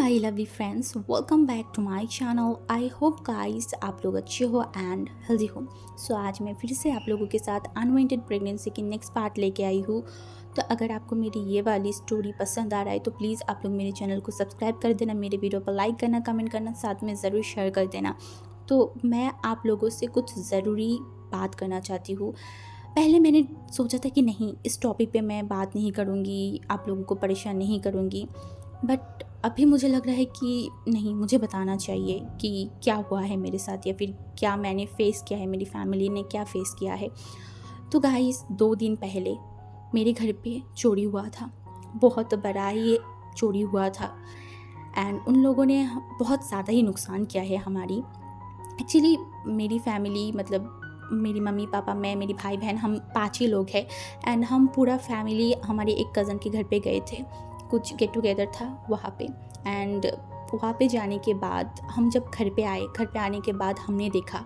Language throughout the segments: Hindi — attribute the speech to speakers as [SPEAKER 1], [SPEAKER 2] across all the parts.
[SPEAKER 1] My lovely friends, welcome back to my channel. I hope guys आप लोग अच्छे हो एंड हेल्दी हो। सो आज मैं फिर से आप लोगों के साथ अनवांटेड प्रेगनेंसी की नेक्स्ट पार्ट लेके आई हूँ। तो अगर आपको मेरी ये वाली स्टोरी पसंद आ रहा है तो प्लीज़ आप लोग मेरे चैनल को सब्सक्राइब कर देना, मेरे वीडियो पर लाइक करना, कमेंट करना, साथ में ज़रूर शेयर कर देना। तो मैं आप लोगों से कुछ ज़रूरी बात करना चाहती हूँ। पहले मैंने सोचा था कि नहीं, इस टॉपिक पे मैं बात नहीं करूँगी, आप लोगों को परेशान नहीं करूँगी, बट अभी मुझे लग रहा है कि नहीं, मुझे बताना चाहिए कि क्या हुआ है मेरे साथ या फिर क्या मैंने फ़ेस किया है, मेरी फैमिली ने क्या फ़ेस किया है। तो गाइस 2 दिन पहले मेरे घर पे चोरी हुआ था, बहुत बड़ा ही चोरी हुआ था एंड उन लोगों ने बहुत ज़्यादा ही नुकसान किया है हमारी। एक्चुअली मेरी फैमिली मतलब मेरी मम्मी पापा, मैं, मेरी भाई बहन, हम 5 ही लोग हैं एंड हम पूरा फैमिली हमारे एक कज़न के घर पे गए थे। कुछ गेट टुगेदर था वहाँ पे एंड वहाँ पे जाने के बाद हम जब घर पे आए, घर पे आने के बाद हमने देखा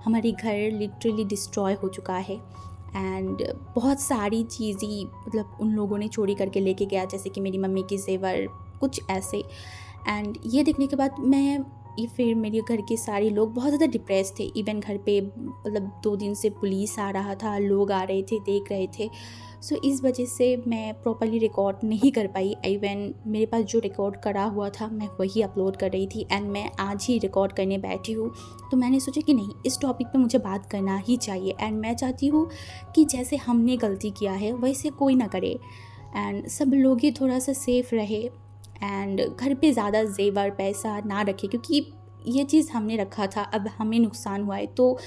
[SPEAKER 1] हमारी घर लिटरली डिस्ट्रॉय हो चुका है एंड बहुत सारी चीज़ें मतलब उन लोगों ने चोरी करके लेके गया, जैसे कि मेरी मम्मी की ज़ेवर, कुछ ऐसे। एंड ये देखने के बाद ये फिर मेरे घर के सारे लोग बहुत ज़्यादा डिप्रेस थे। इवन घर पे मतलब 2 दिन से पुलिस आ रहा था, लोग आ रहे थे, देख रहे थे। सो इस वजह से मैं प्रॉपर्ली रिकॉर्ड नहीं कर पाई। इवन मेरे पास जो रिकॉर्ड करा हुआ था मैं वही अपलोड कर रही थी एंड मैं आज ही रिकॉर्ड करने बैठी हूँ। तो मैंने सोचा कि नहीं, इस टॉपिक पे मुझे बात करना ही चाहिए एंड मैं चाहती हूँ कि जैसे हमने गलती किया है वैसे कोई ना करे एंड सब लोग ही थोड़ा सा सेफ़ रहे एंड घर पे ज़्यादा ज़ेवर पैसा ना रखे, क्योंकि ये चीज़ हमने रखा था, अब हमें नुकसान हुआ है। तो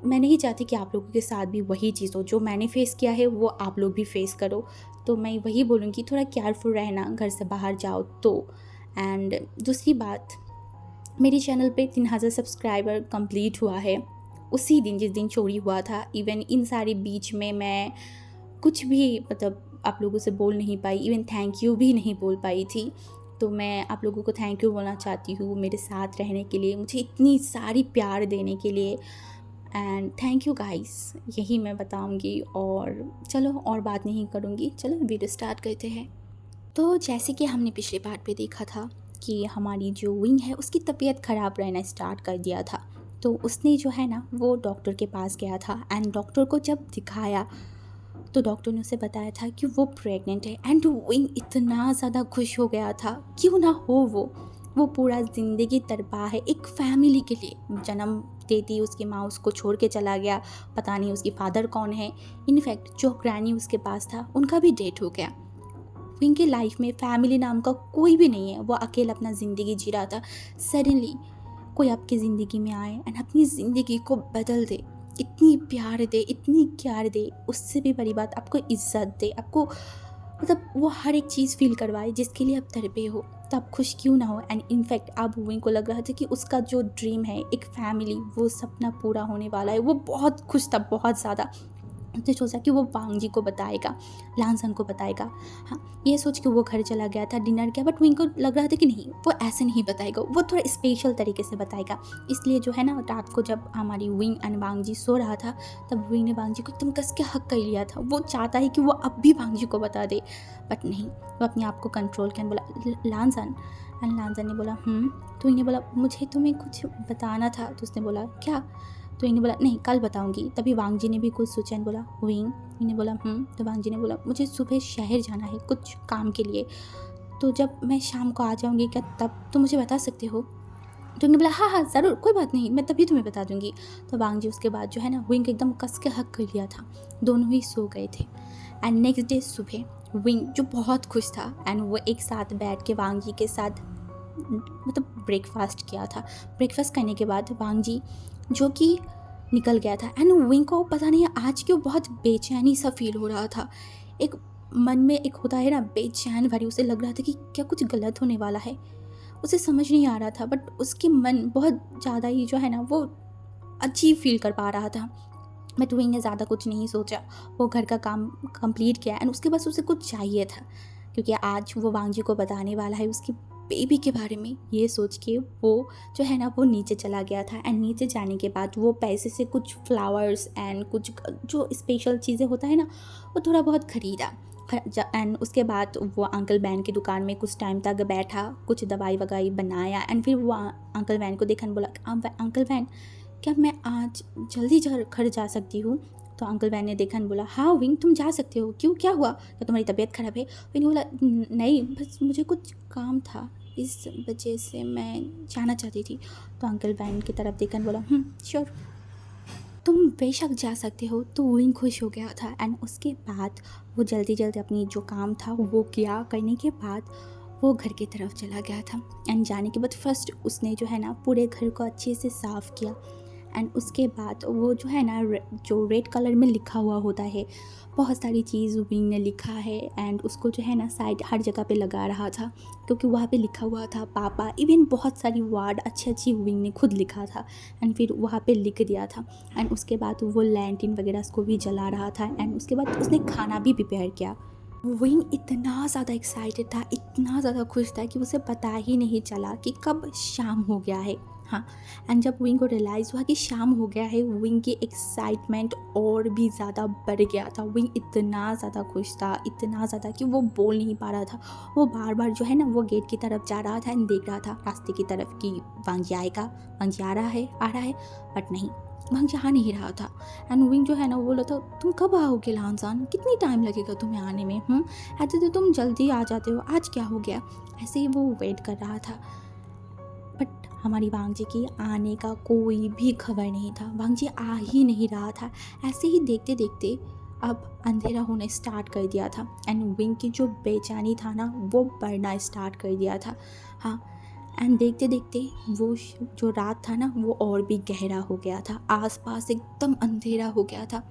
[SPEAKER 1] मैं नहीं चाहती कि आप लोगों के साथ भी वही चीज़ हो, जो मैंने फ़ेस किया है वो आप लोग भी फ़ेस करो। तो मैं वही बोलूँगी, थोड़ा केयरफुल रहना घर से बाहर जाओ तो। एंड दूसरी बात, मेरे चैनल पे 3000 सब्सक्राइबर कंप्लीट हुआ है उसी दिन जिस दिन चोरी हुआ था। इवन इन सारे बीच में मैं कुछ भी मतलब आप लोगों से बोल नहीं पाई, इवन थैंक यू भी नहीं बोल पाई थी। तो मैं आप लोगों को थैंक यू बोलना चाहती हूँ मेरे साथ रहने के लिए, मुझे इतनी सारी प्यार देने के लिए एंड थैंक यू गाइस। यही मैं बताऊँगी और चलो और बात नहीं करूँगी, चलो वीडियो स्टार्ट करते हैं। तो जैसे कि हमने पिछले पार्ट पे देखा था कि हमारी जो विंग है उसकी तबीयत ख़राब रहना स्टार्ट कर दिया था। तो उसने जो है ना वो डॉक्टर के पास गया था एंड डॉक्टर को जब दिखाया तो डॉक्टर ने उसे बताया था कि वो प्रेग्नेंट है एंड विंग इतना ज़्यादा खुश हो गया था। क्यों ना हो, वो पूरा ज़िंदगी तड़पा है एक फैमिली के लिए। जन्म देती उसकी माँ उसको छोड़ के चला गया, पता नहीं उसकी फादर कौन है। इनफैक्ट जो ग्रैनी उसके पास था उनका भी डेथ हो गया। विंग की लाइफ में फैमिली नाम का कोई भी नहीं है, वो अकेला अपना ज़िंदगी जी रहा था। सडनली कोई आपकी ज़िंदगी में आए एंड अपनी ज़िंदगी को बदल दे, इतनी प्यार दे, इतनी प्यार दे, उससे भी बड़ी बात आपको इज़्ज़त दे, आपको मतलब वो हर एक चीज़ फ़ील करवाए जिसके लिए आप तड़पे हो, तो आप खुश क्यों ना हो। एंड इनफैक्ट अब विंग को लग रहा था कि उसका जो ड्रीम है एक फैमिली, वो सपना पूरा होने वाला है। वो बहुत खुश था, बहुत ज़्यादा। उसने सोचा कि वो वांग जी को बताएगा, लांसन को बताएगा। हाँ, ये सोच के वो घर चला गया था, डिनर किया, बट विंग को लग रहा था कि नहीं, वो ऐसे नहीं बताएगा, वो थोड़ा स्पेशल तरीके से बताएगा। इसलिए जो है ना, रात को जब हमारी विंग एंड वांग जी सो रहा था तब विंग ने वांग जी को एकदम कस के हक कर लिया था। वो चाहता है कि वो अब भी वांग जी को बता दे, बट नहीं, वो अपने आप को कंट्रोल किया, बोला लांसन। एंड लांसन ने बोला तो विंग ने बोला मुझे तुम्हें कुछ बताना था। तो उसने बोला क्या? तो इन्हें बोला नहीं, कल बताऊंगी। तभी वांग जी ने भी कुछ सोचा, बोला विंग। इन्हें बोला तो वांग जी ने बोला मुझे सुबह शहर जाना है कुछ काम के लिए, तो जब मैं शाम को आ जाऊंगी क्या तब तो मुझे बता सकते हो? तो इन्हें बोला हाँ हाँ ज़रूर, कोई बात नहीं, मैं तभी तुम्हें बता दूंगी। तो वांग जी उसके बाद जो है ना विंग एकदम कस के हक कर लिया था। दोनों ही सो गए थे एंड नेक्स्ट डे सुबह विंग जो बहुत खुश था एंड वो एक साथ बैठ के वांग जी के साथ मतलब ब्रेकफास्ट किया था। ब्रेकफास्ट करने के बाद वांग जी जो कि निकल गया था एंड विंग को पता नहीं आज क्यों बहुत बेचैनी सा फील हो रहा था। एक मन में एक होता है ना बेचैन भरी, उसे लग रहा था कि क्या कुछ गलत होने वाला है, उसे समझ नहीं आ रहा था, बट उसके मन बहुत ज़्यादा ही जो है ना वो अजीब फील कर पा रहा था। बट विंग ने ज़्यादा कुछ नहीं सोचा, वो घर का काम कंप्लीट किया एंड उसके बाद उसे कुछ चाहिए था, क्योंकि आज वो वांग जी को बताने वाला है उसकी बेबी के बारे में। ये सोच के वो जो है ना वो नीचे चला गया था एंड नीचे जाने के बाद वो पैसे से कुछ फ्लावर्स एंड कुछ जो स्पेशल चीज़ें होता है ना वो थोड़ा बहुत ख़रीदा एंड उसके बाद वो अंकल वैन की दुकान में कुछ टाइम तक बैठा, कुछ दवाई वगाई बनाया एंड फिर वो अंकल वैन को देखा बोला, अंकल वैन क्या मैं आज जल्दी घर जा सकती हूँ? तो अंकल वैन ने देखा बोला, हाँ विंग तुम जा सकते हो, क्यों क्या हुआ, क्या तुम्हारी तबीयत ख़राब है? विंग बोला, नहीं बस मुझे कुछ काम था, इस वजह से मैं जाना चाहती थी। तो अंकल वैन की तरफ देखा बोला, श्योर तुम बेशक जा सकते हो। तो विंग खुश हो गया था एंड उसके बाद वो जल्दी जल्दी अपनी जो काम था वो किया। करने के बाद वो घर की तरफ चला गया था एंड जाने के बाद फर्स्ट उसने जो है ना पूरे घर को अच्छे से साफ़ किया एंड उसके बाद वो जो है ना जो रेड कलर में लिखा हुआ होता है, बहुत सारी चीज़ विंग ने लिखा है एंड उसको जो है ना साइड हर जगह पे लगा रहा था, क्योंकि वहाँ पे लिखा हुआ था पापा, इवन बहुत सारी वर्ड अच्छी अच्छी विंग ने खुद लिखा था एंड फिर वहाँ पे लिख दिया था। एंड उसके बाद वो लैंटिन वगैरह उसको भी जला रहा था एंड उसके बाद उसने खाना भी प्रिपेयर किया। विंग इतना ज़्यादा एक्साइटेड था, इतना ज़्यादा खुश था कि उसे पता ही नहीं चला कि कब शाम हो गया है। हाँ, एंड जब विंग को रियलाइज़ हुआ कि शाम हो गया है, विंग की एक्साइटमेंट और भी ज़्यादा बढ़ गया था। विंग इतना ज़्यादा खुश था, इतना ज़्यादा कि वो बोल नहीं पा रहा था। वो बार बार जो है ना वो गेट की तरफ जा रहा था एंड देख रहा था रास्ते की तरफ कि वांग आएगा, वांग आ रहा है, बट नहीं, वांग आ नहीं रहा था। एंड विंग जो है ना वो बोला था, तुम कब आओगे लानसान, कितनी टाइम लगेगा तुम्हें आने में? ऐसे तो तुम जल्दी आ जाते हो, आज क्या हो गया? ऐसे ही वो वेट कर रहा था, बट हमारी वांग जी की आने का कोई भी खबर नहीं था। वांग जी आ ही नहीं रहा था। ऐसे ही देखते देखते अब अंधेरा होने स्टार्ट कर दिया था एंड विंग की जो बेचैनी था ना वो बढ़ना स्टार्ट कर दिया था। हाँ, एंड देखते देखते वो जो रात था ना वो और भी गहरा हो गया था, आसपास एकदम अंधेरा हो गया था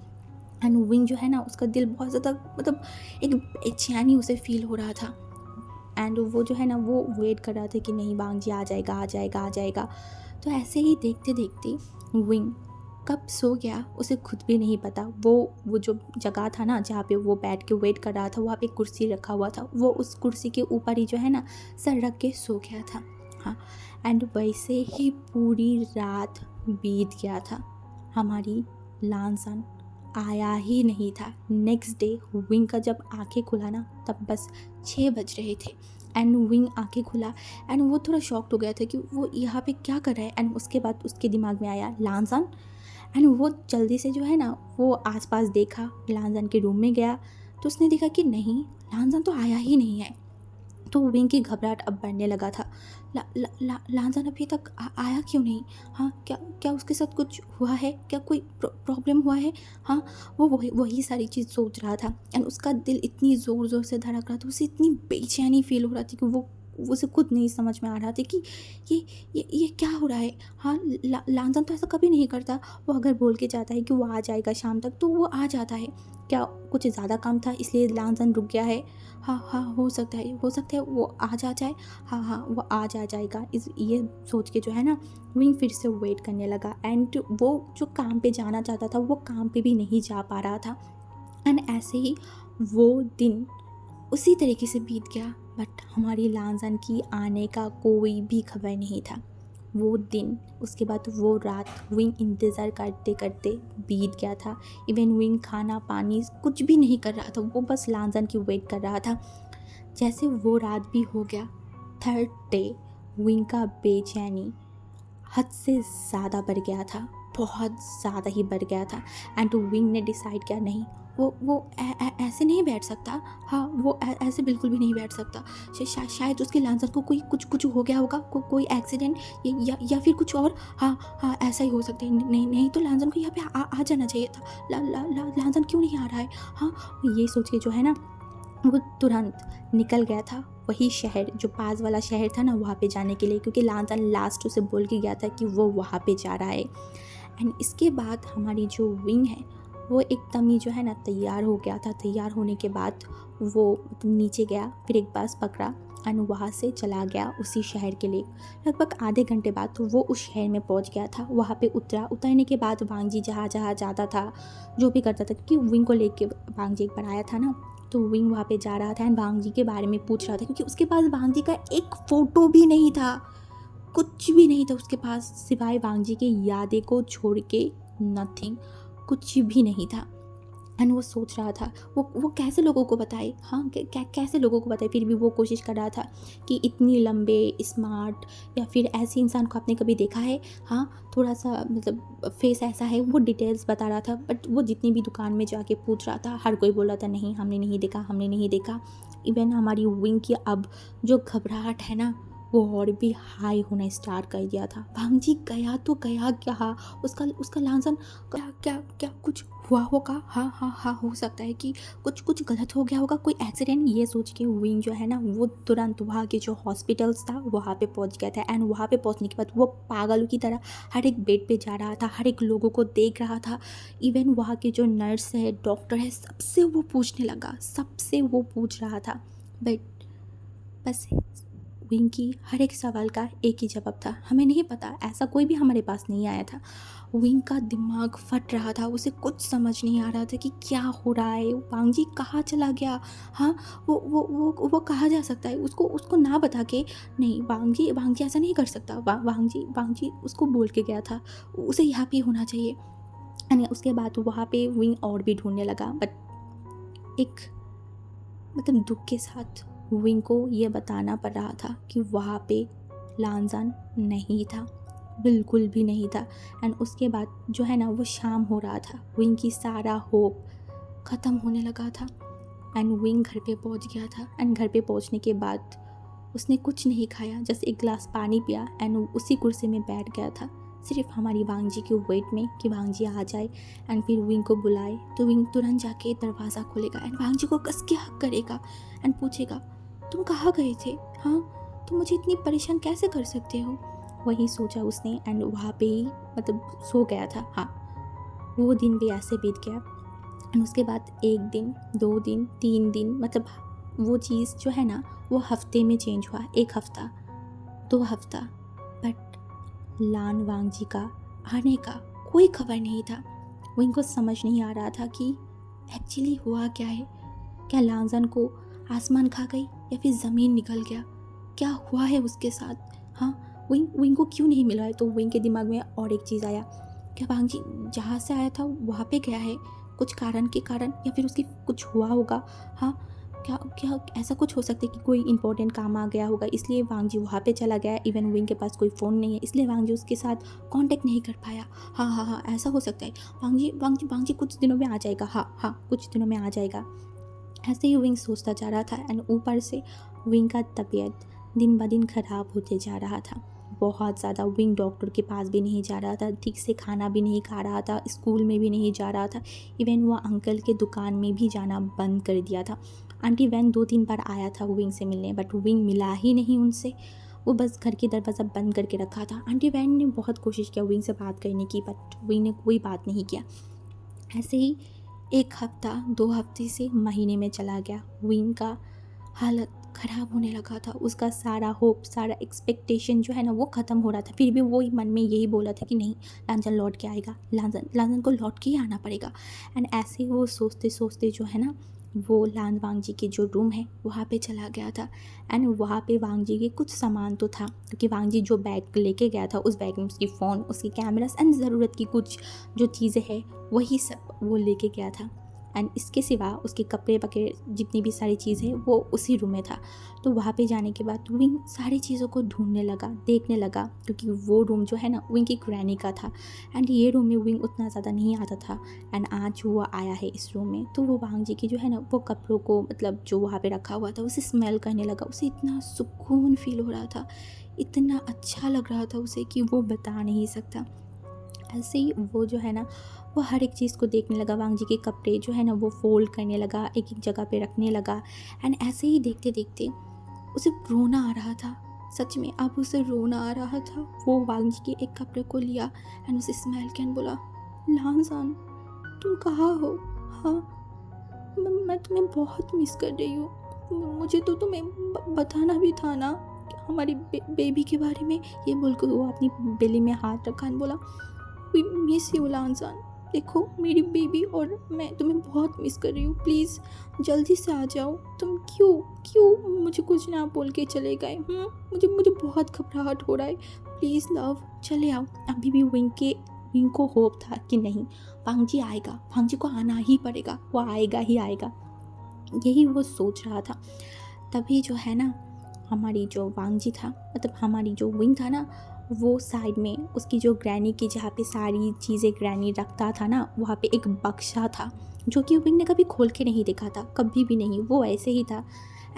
[SPEAKER 1] एंड विंग जो है ना उसका दिल बहुत ज़्यादा मतलब एक बेचैनी उसे फील हो रहा था एंड वो जो है ना वो वेट कर रहा था कि नहीं वांग जी आ जाएगा आ जाएगा आ जाएगा। तो ऐसे ही देखते देखते विंग कब सो गया उसे खुद भी नहीं पता। वो जो जगह था ना जहाँ पे वो बैठ के वेट कर रहा था, वहाँ पे कुर्सी रखा हुआ था, वो उस कुर्सी के ऊपर ही जो है ना सर रख के सो गया था। हाँ, एंड वैसे ही पूरी रात बीत गया था। हमारी लानसन आया ही नहीं था। नेक्स्ट डे विंग का जब आंखें खुला ना तब बस 6 बज रहे थे एंड विंग आंखें खुला एंड वो थोड़ा शॉक्ड हो गया था कि वो यहाँ पे क्या कर रहा है। एंड उसके बाद उसके दिमाग में आया लानसन एंड वो जल्दी से जो है ना वो आसपास देखा, लानसन के रूम में गया तो उसने देखा कि नहीं, लानसन तो आया ही नहीं है। तो विंग की घबराहट अब बढ़ने लगा था। लानसन अभी तक आया क्यों नहीं? हाँ, क्या क्या उसके साथ कुछ हुआ है? क्या कोई प्रॉब्लम हुआ है? हाँ, वो वही सारी चीज़ सोच रहा था एंड उसका दिल इतनी ज़ोर ज़ोर से धड़क रहा था, उसे इतनी बेचैनी फील हो रहा थी कि वो उसे खुद नहीं समझ में आ रहा था कि ये क्या हो रहा है। हाँ, लानसन तो ऐसा कभी नहीं करता। वो अगर बोल के जाता है कि वो आ जाएगा शाम तक तो वो आ जाता है। क्या कुछ ज़्यादा काम था इसलिए लानसन रुक गया है? हाँ, हो सकता है वो आज आ जाए। हाँ, वो आज आ जाएगा। ये सोच के जो है ना विंग फिर से वेट करने लगा एंड वो जो काम पे जाना चाहता था वो काम पे भी नहीं जा पा रहा था। एंड ऐसे ही वो दिन उसी तरीके से बीत गया, बट हमारी लानसन की आने का कोई भी खबर नहीं था। वो दिन, उसके बाद वो रात विंग इंतज़ार करते करते बीत गया था। इवन विंग खाना पानी कुछ भी नहीं कर रहा था, वो बस लानसन की वेट कर रहा था। जैसे वो रात भी हो गया, थर्ड डे विंग का बेचैनी हद से ज़्यादा बढ़ गया था, बहुत ज़्यादा ही बढ़ गया था एंड विंग ने डिसाइड किया नहीं, वो ऐसे नहीं बैठ सकता। हाँ, वो ऐसे बिल्कुल भी नहीं बैठ सकता। शायद उसके लानसन को कुछ हो गया होगा, कोई एक्सीडेंट या फिर कुछ और। हाँ, ऐसा ही हो सकता है। नहीं तो लानसन को यहाँ पे आ जाना चाहिए था। लानसन क्यों नहीं आ रहा है? हाँ, ये सोच के जो है ना वो तुरंत निकल गया था वही शहर, जो पास वाला शहर था ना वहाँ पे जाने के लिए, क्योंकि लानसन लास्ट उसे बोल के गया था कि वो वहाँ पे जा रहा है। एंड इसके बाद हमारी जो विंग है वो एकदम ही जो है ना तैयार हो गया था। तैयार होने के बाद वो नीचे गया, फिर एक बस पकड़ा एंड वहाँ से चला गया उसी शहर के लिए। लगभग आधे घंटे बाद तो वो उस शहर में पहुँच गया था। वहाँ पे उतरने के बाद वांग जी जहाँ जाता था, जो भी करता था, क्योंकि विंग को लेके वांग जी एक बार आया था ना, तो विंग वहाँ पे जा रहा था एंड वांग जी के बारे में पूछ रहा था, क्योंकि उसके पास वांग जी का एक फ़ोटो भी नहीं था, कुछ भी नहीं था उसके पास सिवाय वांग जी की यादें को छोड़ के। नथिंग, कुछ भी नहीं था। एंड वो सोच रहा था वो कैसे लोगों को बताए, हाँ कैसे लोगों को बताए। फिर भी वो कोशिश कर रहा था कि इतनी लंबे स्मार्ट या फिर ऐसे इंसान को आपने कभी देखा है, हाँ थोड़ा सा मतलब फेस ऐसा है, वो डिटेल्स बता रहा था। बट वो जितनी भी दुकान में जाके पूछ रहा था, हर कोई बोल रहा था नहीं हमने नहीं देखा, हमने नहीं देखा। इवन हमारी विंग की अब जो घबराहट है ना, वो और भी हाई होना स्टार्ट कर दिया था। भांग जी गया तो गया क्या, उसका लांसन क्या क्या क्या कुछ हुआ होगा, हाँ हाँ हाँ हो सकता है कि कुछ गलत हो गया होगा, कोई एक्सीडेंट। ये सोच के विंग जो है ना, वो तुरंत वहाँ के जो हॉस्पिटल्स था वहाँ पे पहुँच गया था। एंड वहाँ पे पहुँचने के बाद वो पागलों की तरह हर एक बेड पे जा रहा था, हर एक लोगों को देख रहा था। इवन वहाँ के जो नर्स है, डॉक्टर है, सबसे वो पूछने लगा, सबसे वो पूछ रहा था। बट बस विंग की हर एक सवाल का एक ही जवाब था, हमें नहीं पता, ऐसा कोई भी हमारे पास नहीं आया था। विंग का दिमाग फट रहा था, उसे कुछ समझ नहीं आ रहा था कि क्या हो रहा है, वांग जी कहाँ चला गया, हाँ वो कहाँ जा सकता है, उसको ना बता के नहीं, वांग जी ऐसा नहीं कर सकता, वांग जी उसको बोल के गया था, उसे यहाँ पे होना चाहिए। यानी उसके बाद वहाँ पे विंग और भी ढूंढने लगा। बट एक मतलब दुख के साथ विंग को ये बताना पड़ रहा था कि वहाँ पे लांजान नहीं था, बिल्कुल भी नहीं था। एंड उसके बाद जो है ना, वो शाम हो रहा था, विंग की सारा होप ख़त्म होने लगा था। एंड विंग घर पे पहुँच गया था। एंड घर पे पहुँचने के बाद उसने कुछ नहीं खाया, जस्ट एक गिलास पानी पिया एंड उसी कुर्सी में बैठ गया था, सिर्फ हमारी वांग जी के वेट में कि वांग जी आ जाए एंड फिर विंग को बुलाए तो विंग तुरंत जाके दरवाज़ा खोलेगा एंड वांग जी को कस के हक करेगा एंड पूछेगा तुम कहाँ गए थे, हाँ तुम मुझे इतनी परेशान कैसे कर सकते हो। वही सोचा उसने एंड वहाँ पे ही मतलब सो गया था। हाँ वो दिन भी ऐसे बीत गया। एंड उसके बाद 1 दिन 2 दिन 3 दिन मतलब वो चीज़ जो है ना, वो हफ्ते में चेंज हुआ, 1 हफ्ता 2 हफ्ता। बट लान वांग जी का आने का कोई खबर नहीं था। वो इनको समझ नहीं आ रहा था कि एक्चुअली हुआ क्या है, क्या लांजन को आसमान खा गई या फिर ज़मीन निकल गया, क्या हुआ है उसके साथ, हाँ विंग को क्यों नहीं मिला है। तो विंग के दिमाग में और एक चीज़ आया, क्या वांग जी जहाँ से आया था वहाँ पे गया है कुछ कारण के कारण, या फिर उसकी कुछ हुआ होगा, हाँ क्या क्या ऐसा कुछ हो सकता है कि कोई इंपॉर्टेंट काम आ गया होगा इसलिए वांग जी वहाँ पे चला गया। इवन विंग के पास कोई फ़ोन नहीं है इसलिए वांग जी उसके साथ कांटेक्ट नहीं कर पाया। हाँ हाँ हाँ ऐसा हो सकता है, वांग जी कुछ दिनों में आ जाएगा, हाँ हाँ कुछ दिनों में आ जाएगा। ऐसे ही विंग सोचता जा रहा था। एंड ऊपर से विंग का तबीयत दिन ब दिन ख़राब होते जा रहा था, बहुत ज़्यादा। विंग डॉक्टर के पास भी नहीं जा रहा था, ठीक से खाना भी नहीं खा रहा था, स्कूल में भी नहीं जा रहा था। इवन वो अंकल के दुकान में भी जाना बंद कर दिया था। आंटी वैन 2-3 बार आया था विंग से मिलने, बट विंग मिला ही नहीं उनसे, वो बस घर की दरवाज़ा बंद करके रखा था। आंटी वैन ने बहुत कोशिश किया विंग से बात करने की, बट विंग ने कोई बात नहीं किया। ऐसे ही 1 हफ्ता 2 हफ्ते से महीने में चला गया। विंग का हालत ख़राब होने लगा था, उसका सारा होप सारा एक्सपेक्टेशन जो है ना वो ख़त्म हो रहा था। फिर भी वो मन में यही बोला था कि नहीं लांजन लौट के आएगा, लांजन को लौट के ही आना पड़ेगा। एंड ऐसे ही वो सोचते सोचते जो है ना, वो लान वांग जी के जो रूम है वहाँ पे चला गया था। एंड वहाँ पे वांग जी के कुछ सामान तो था, क्योंकि वांग जी जो बैग लेके गया था उस बैग में उसकी फ़ोन, उसकी कैमरास एंड ज़रूरत की कुछ जो चीज़ें हैं वही सब वो लेके गया था। एंड इसके सिवा उसके कपड़े वगैरह जितनी भी सारी चीज़ है वो उसी रूम में था। तो वहाँ पे जाने के बाद विंग सारी चीज़ों को ढूंढने लगा, देखने लगा, क्योंकि वो रूम जो है ना विंग की ग्रैनी का था। एंड ये रूम में विंग उतना ज़्यादा नहीं आता था। एंड आज वो आया है इस रूम में, तो वो वांग जी की जो है ना वो कपड़ों को मतलब जो वहाँ पे रखा हुआ था उसे स्मेल करने लगा। उसे इतना सुकून फील हो रहा था, इतना अच्छा लग रहा था उसे कि वो बता नहीं सकता। ऐसे ही वो जो है ना वो हर एक चीज़ को देखने लगा। वांग जी के कपड़े जो है ना वो फोल्ड करने लगा, एक एक जगह पे रखने लगा। एंड ऐसे ही देखते देखते उसे रोना आ रहा था, सच में अब उसे रोना आ रहा था। वो वांग जी के एक कपड़े को लिया एंड उसे स्माइल किया एंड बोला, लांजान तुम कहाँ हो, हाँ मैं तुम्हें बहुत मिस कर रही हूँ, मुझे तो तुम्हें बताना भी था ना हमारी बेबी के बारे में। ये बोलकर वो अपनी बेली में हाथ रखा और बोला, वी मिस यू लांजान, देखो मेरी बेबी और मैं तुम्हें बहुत मिस कर रही हूँ, प्लीज़ जल्दी से आ जाओ। तुम क्यों क्यों मुझे कुछ ना बोल के चले गए, मुझे बहुत घबराहट हो रहा है, प्लीज़ लव चले आओ। अभी भी विंग के विंग को होप था कि नहीं, वांग जी आएगा, वांग जी को आना ही पड़ेगा, वो आएगा ही आएगा, यही वो सोच रहा था। तभी जो है ना, हमारी जो वांग जी था, मतलब हमारी जो विंग था ना, वो साइड में उसकी जो ग्रैनी की जहाँ पे सारी चीज़ें ग्रैनी रखता था ना, वहाँ पे एक बक्सा था जो कि विंग ने कभी खोल के नहीं देखा था, कभी भी नहीं, वो ऐसे ही था।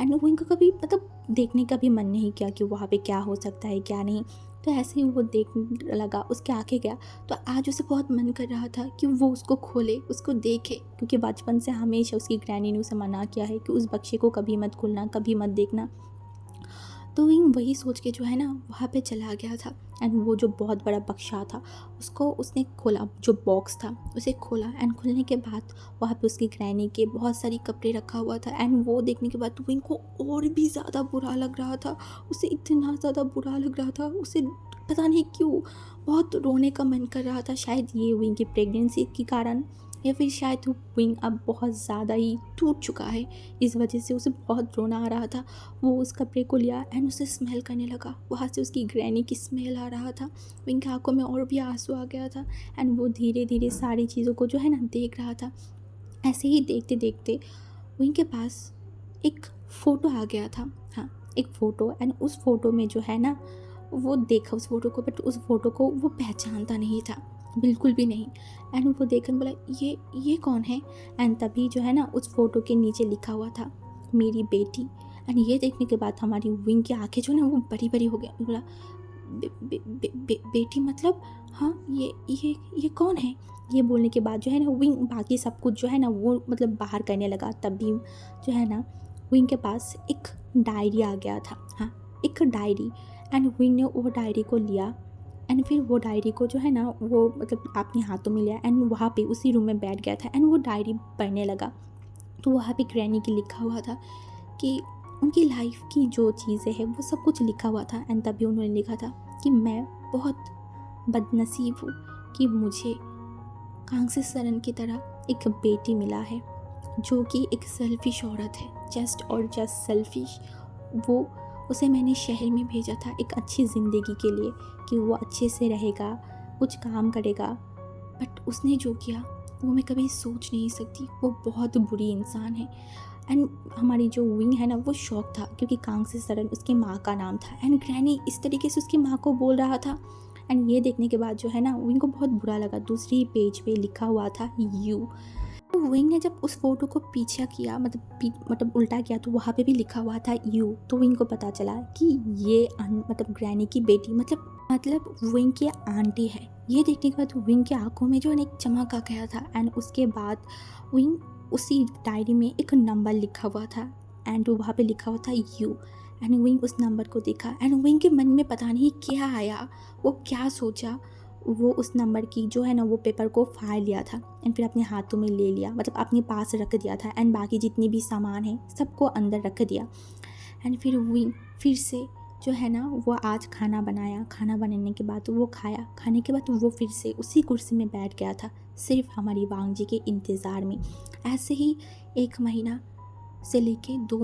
[SPEAKER 1] एंड विंग को कभी मतलब देखने का भी मन नहीं किया कि वहाँ पे क्या हो सकता है क्या नहीं। तो ऐसे ही वो देखने लगा, उसके आगे गया। तो आज उसे बहुत मन कर रहा था कि वो उसको खोले, उसको देखे, क्योंकि बचपन से हमेशा उसकी ग्रैनी ने उसे मना किया है कि उस बक्से को कभी मत खोलना, कभी मत देखना। तो विंग वही सोच के जो है ना वहाँ पे चला गया था। एंड वो जो बहुत बड़ा बक्सा था उसको उसने खोला, जो बॉक्स था उसे खोला। एंड खुलने के बाद वहाँ पे उसकी ग्रैनी के बहुत सारी कपड़े रखा हुआ था। एंड वो देखने के बाद विंग को और भी ज़्यादा बुरा लग रहा था, उसे इतना ज़्यादा बुरा लग रहा था, उसे पता नहीं क्यों बहुत रोने का मन कर रहा था। शायद ये विंग की प्रेगनेंसी के कारण, या फिर शायद विंग अब बहुत ज़्यादा ही टूट चुका है, इस वजह से उसे बहुत रोना आ रहा था। वो उस कपड़े को लिया एंड उसे स्मेल करने लगा, वहाँ से उसकी ग्रैनी की स्मेल आ रहा था। विंग की आंखों में और भी आंसू आ गया था। एंड वो धीरे धीरे सारी चीज़ों को जो है ना देख रहा था। ऐसे ही देखते देखते विंग के पास एक फ़ोटो आ गया था। हाँ, एक फ़ोटो। एंड उस फ़ोटो में जो है ना, वो देखा उस फ़ोटो को, बट उस फ़ोटो को वो पहचानता नहीं था, बिल्कुल भी नहीं। एंड वो देखकर बोला ये कौन है। एंड तभी जो है ना उस फ़ोटो के नीचे लिखा हुआ था मेरी बेटी। एंड ये देखने के बाद हमारी विंग की आंखें जो है ना वो बड़ी बड़ी हो गई। बोला बेटी मतलब, हाँ ये कौन है। ये बोलने के बाद जो है ना विंग बाकी सब कुछ जो है ना वो मतलब बाहर करने लगा। तभी जो है ना विंग के पास एक डायरी आ गया था। हाँ, एक डायरी। एंड विंग ने वो डायरी को लिया। एंड फिर वो डायरी को जो है ना वो मतलब अपने हाथों में लिया। एंड वहाँ पे उसी रूम में बैठ गया था। एंड वो डायरी पढ़ने लगा। तो वहाँ पे ग्रैनी की लिखा हुआ था कि उनकी लाइफ की जो चीज़ें हैं वो सब कुछ लिखा हुआ था। एंड तभी उन्होंने लिखा था कि मैं बहुत बदनसीब हूँ कि मुझे कांग्रेस सरन की तरह एक बेटी मिला है, जो कि एक सेल्फिश औरत है, जस्ट और जस्ट सेल्फिश। वो उसे मैंने शहर में भेजा था एक अच्छी ज़िंदगी के लिए, कि वो अच्छे से रहेगा, कुछ काम करेगा। बट उसने जो किया वो मैं कभी सोच नहीं सकती, वो बहुत बुरी इंसान है। एंड हमारी जो विंग है ना वो शौक था, क्योंकि कांग्रेस सरन उसकी माँ का नाम था। एंड ग्रैनी इस तरीके से उसकी माँ को बोल रहा था। एंड ये देखने के बाद जो है ना विंग को बहुत बुरा लगा। दूसरी पेज पे लिखा हुआ था यू। तो विंग ने जब उस फोटो को पीछा किया, मतलब उल्टा किया, तो वहाँ पे भी लिखा हुआ था यू। तो विंग को पता चला कि ये मतलब ग्रैनी की बेटी मतलब विंग की आंटी है। ये देखने के बाद विंग की आंखों में जो है ना एक चमक आ गया था। एंड उसके बाद विंग उसी डायरी में एक नंबर लिखा हुआ था। एंड वहाँ पे लिखा हुआ था यू। एंड विंग उस नंबर को देखा। एंड विंग के मन में पता नहीं क्या आया, वो क्या सोचा। वो उस नंबर की जो है ना वो पेपर को फाड़ लिया था। एंड फिर अपने हाथों में ले लिया, मतलब अपने पास रख दिया था। एंड बाकी जितनी भी सामान है सबको अंदर रख दिया। एंड फिर विंग फिर से जो है ना वो आज खाना बनाया। खाना बनाने के बाद वो खाया। खाने के बाद वो फिर से उसी कुर्सी में बैठ गया था, सिर्फ हमारी वांग जी के इंतज़ार में। ऐसे ही 1 महीना से लेके 2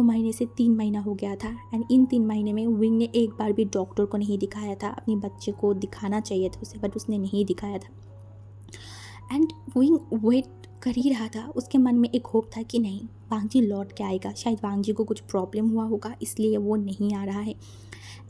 [SPEAKER 1] महीने से 3 महीना हो गया था। एंड इन 3 महीने में विंग ने एक बार भी डॉक्टर को नहीं दिखाया था। अपने बच्चे को दिखाना चाहिए था उसे, बट उसने नहीं दिखाया था। एंड विंग वेट कर ही रहा था। उसके मन में एक होप था कि नहीं, वांग जी लौट के आएगा। शायद वांग जी को कुछ प्रॉब्लम हुआ होगा, इसलिए वो नहीं आ रहा है।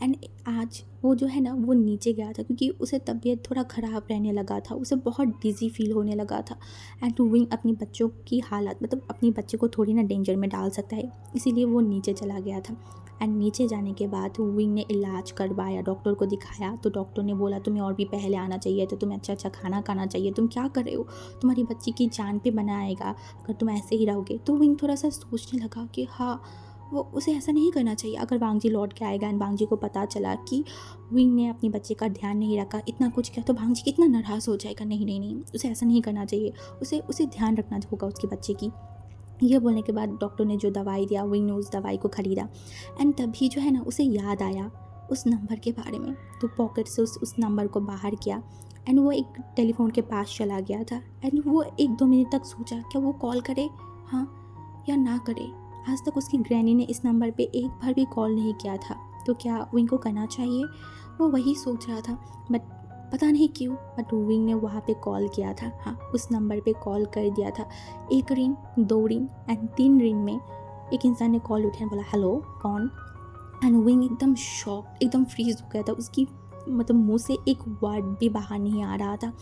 [SPEAKER 1] एंड आज वो जो है ना वो नीचे गया था, क्योंकि उसे तबीयत थोड़ा ख़राब रहने लगा था, उसे बहुत डिज़ी फील होने लगा था। एंड विंग अपनी बच्चों की हालत, मतलब अपने बच्चे को थोड़ी ना डेंजर में डाल सकता है, इसीलिए वो नीचे चला गया था। एंड नीचे जाने के बाद विंग ने इलाज करवाया, डॉक्टर को दिखाया। तो डॉक्टर ने बोला तुम्हें और भी पहले आना चाहिए था, तुम्हें अच्छा अच्छा खाना खाना चाहिए, तुम क्या कर रहे हो, तुम्हारी बच्ची की जान पे बनाएगा अगर तुम ऐसे ही रहोगे। तो विंग थोड़ा सा सोचने लगा कि हाँ, वो उसे ऐसा नहीं करना चाहिए। अगर वांग जी लौट के आएगा एंड वांग जी को पता चला कि विंग ने अपने बच्चे का ध्यान नहीं रखा, इतना कुछ किया, तो वांग जी कितना नाराज़ हो जाएगा। नहीं नहीं नहीं, उसे ऐसा नहीं करना चाहिए, उसे ध्यान रखना होगा उसके बच्चे की। ये बोलने के बाद डॉक्टर ने जो दवाई दिया, विंग ने उस दवाई को ख़रीदा। एंड तभी जो है ना उसे याद आया उस नंबर के बारे में। तो पॉकेट से उस नंबर को बाहर किया। एंड वो एक टेलीफोन के पास चला गया था। एंड वो 1-2 मिनट तक सोचा क्या वो कॉल करे, हाँ या ना करे। आज तक उसकी ग्रैनी ने इस नंबर पे एक बार भी कॉल नहीं किया था, तो क्या विंग को करना चाहिए, वो वही सोच रहा था। बट पता नहीं क्यों, बट विंग ने वहाँ पे कॉल किया था। हाँ, उस नंबर पे कॉल कर दिया था। 1 रिंग, 2 रिंग एंड 3 रिंग में एक इंसान ने कॉल उठाया, बोला हेलो कौन। एंड विंग एकदम शॉक, एकदम फ्रीज हो गया था। उसकी मतलब मुंह से एक वर्ड भी बाहर नहीं आ रहा था।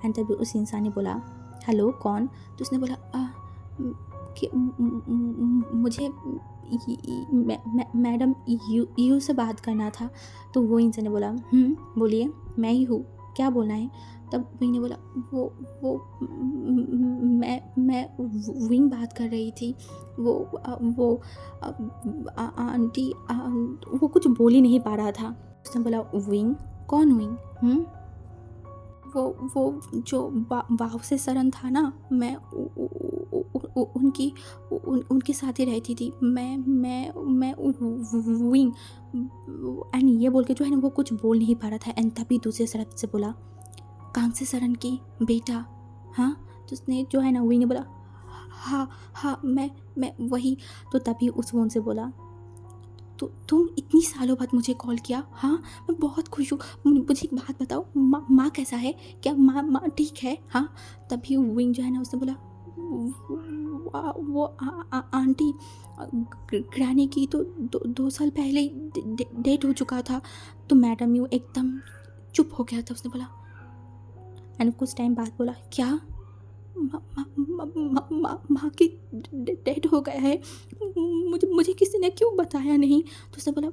[SPEAKER 1] एंड तभी उस इंसान ने बोला हेलो कौन। तो उसने बोला कि मुझे मैडम यू से बात करना था। तो वो इंसान ने बोला बोलिए, मैं ही हूँ, क्या बोलना है। तब विंग ने बोला वो मैं विंग बात कर रही थी। वो आंटी वो कुछ बोल ही नहीं पा रहा था। उसने बोला विंग, कौन विंग? वो जो वाव से सरन था ना, मैं उनके साथ ही रहती थी। मैं विंग। एंड ये बोल के जो है ना वो कुछ बोल नहीं पा रहा था। एंड तभी दूसरे तरफ से बोला कांग से सरन की बेटा, हाँ। तो उसने जो है ना विंग ने बोला हाँ मैं वही। तो तभी उस फोन से बोला तो तुम इतनी सालों बाद मुझे कॉल किया, हाँ मैं बहुत खुश हूँ। मुझे एक बात बताओ, माँ कैसा है, क्या माँ ठीक है, हाँ। तभी विंग जो है ना उसने बोला वो आंटी ग्रैनी की तो 2 साल पहले ही डेट हो चुका था। तो मैडम यू एकदम चुप हो गया था। उसने बोला एंड कुछ टाइम बाद बोला क्या माँ की डेड हो गया है, मुझे किसी ने क्यों बताया नहीं। तो उसने बोला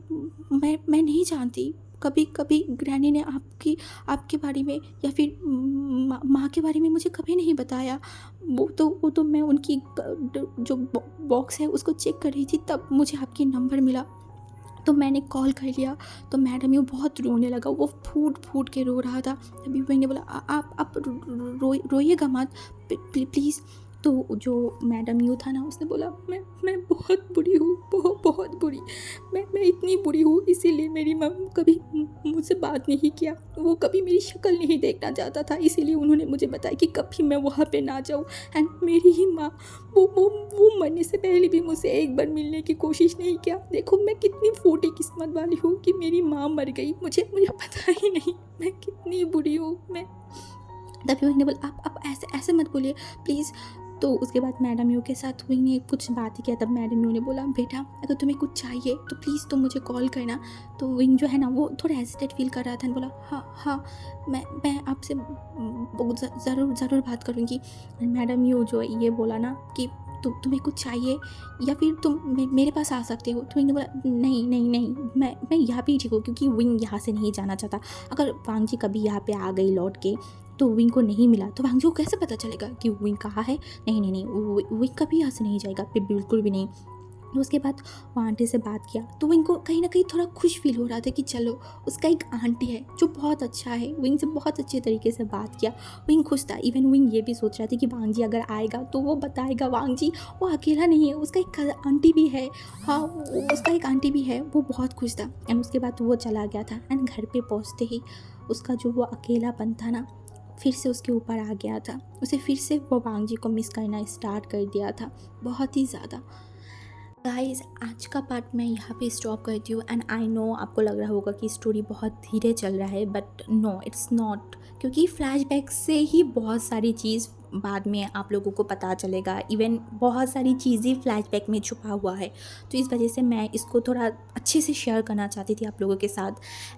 [SPEAKER 1] मैं नहीं जानती, कभी ग्रैनी ने आपके बारे में या फिर माँ के बारे में मुझे कभी नहीं बताया। वो तो मैं उनकी जो बॉक्स है उसको चेक कर रही थी, तब मुझे आपकी नंबर मिला तो मैंने कॉल कर लिया। तो मैडम यू बहुत रोने लगा, वो फूट के रो रहा था। तभी मैंने बोला आप रोइएगा मत प्लीज़। तो जो मैडम यू था ना उसने बोला मैं बहुत बुरी हूँ, बहुत बुरी। मैं इतनी बुरी हूँ, इसीलिए मेरी मम कभी मुझसे बात नहीं किया। वो कभी मेरी शक्ल नहीं देखना चाहता था, इसीलिए उन्होंने मुझे बताया कि कभी मैं वहाँ पे ना जाऊँ। एंड मेरी ही माँ वो मरने से पहले भी मुझसे एक बार मिलने की कोशिश नहीं किया। देखो मैं कितनी फूटी किस्मत वाली हूँ कि मेरी माँ मर गई, मुझे पता ही नहीं मैं कितनी बुरी हूँ मैं। तभी विंग ने बोला आप ऐसे मत बोलिए प्लीज़। तो उसके बाद मैडम यू के साथ विंग ने कुछ बात ही किया। तब मैडम यू ने बोला बेटा अगर तुम्हें कुछ चाहिए तो प्लीज़ तुम मुझे कॉल करना। तो विंग जो है ना वो थोड़ा हेजिटेट फील कर रहा था। बोला हाँ मैं आपसे ज़रूर बात करूँगी। मैडम यू जो ये बोला ना कि तुम्हें कुछ चाहिए या फिर तुम मेरे पास आ सकते हो। तो विंग ने बोला नहीं मैं यहाँ पे ही ठीक हूँ, क्योंकि विंग यहाँ से नहीं जाना चाहता। अगर वांग जी कभी यहाँ पे आ गई लौट के तो विंग को नहीं मिला तो वांग जी को कैसे पता चलेगा कि विंग कहाँ है। नहीं विंग कभी यहाँ से नहीं जाएगा, बिल्कुल भी नहीं। तो उसके बाद वो आंटी से बात किया तो विंग को कहीं ना कहीं थोड़ा खुश फील हो रहा था कि चलो उसका एक आंटी है जो बहुत अच्छा है। विंग से बहुत अच्छे तरीके से बात किया, विंग खुश था। इवन विंग ये भी सोच रहा था कि वांग जी अगर आएगा तो वो बताएगा वांग जी वो अकेला नहीं है, उसका एक आंटी भी है। हाँ उसका एक आंटी भी है। वो बहुत खुश था। एंड उसके बाद वो चला गया था। एंड घर पर पहुँचते ही उसका जो वो अकेलापन था ना फिर से उसके ऊपर आ गया था। उसे फिर से वो वांग जी को मिस करना स्टार्ट कर दिया था, बहुत ही ज़्यादा। गाइस आज का पार्ट मैं यहाँ पे स्टॉप करती हूँ। एंड आई नो आपको लग रहा होगा कि स्टोरी बहुत धीरे चल रहा है, बट नो इट्स नॉट, क्योंकि फ्लैशबैक से ही बहुत सारी चीज़ बाद में आप लोगों को पता चलेगा। इवन बहुत सारी चीज़ें फ्लैशबैक में छुपा हुआ है, तो इस वजह से मैं इसको थोड़ा अच्छे से शेयर करना चाहती थी आप लोगों के साथ।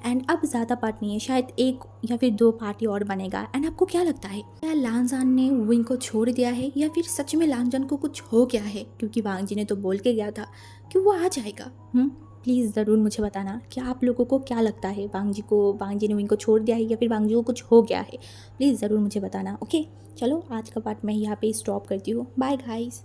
[SPEAKER 1] एंड अब ज़्यादा पार्ट नहीं है, शायद 1 या फिर 2 पार्ट और बनेगा। एंड आपको क्या लगता है, क्या लांगजान ने विंग को छोड़ दिया है या फिर सच में लांगजान को कुछ हो गया है, क्योंकि वांग जी ने तो बोल के गया था कि वो आ जाएगा। प्लीज़ ज़रूर मुझे बताना कि आप लोगों को क्या लगता है, वांग जी ने विंग को छोड़ दिया है या फिर वांग जी को कुछ हो गया है। प्लीज़ ज़रूर मुझे बताना। ओके चलो आज का पार्ट मैं यहाँ पे स्टॉप करती हूँ। Bye guys.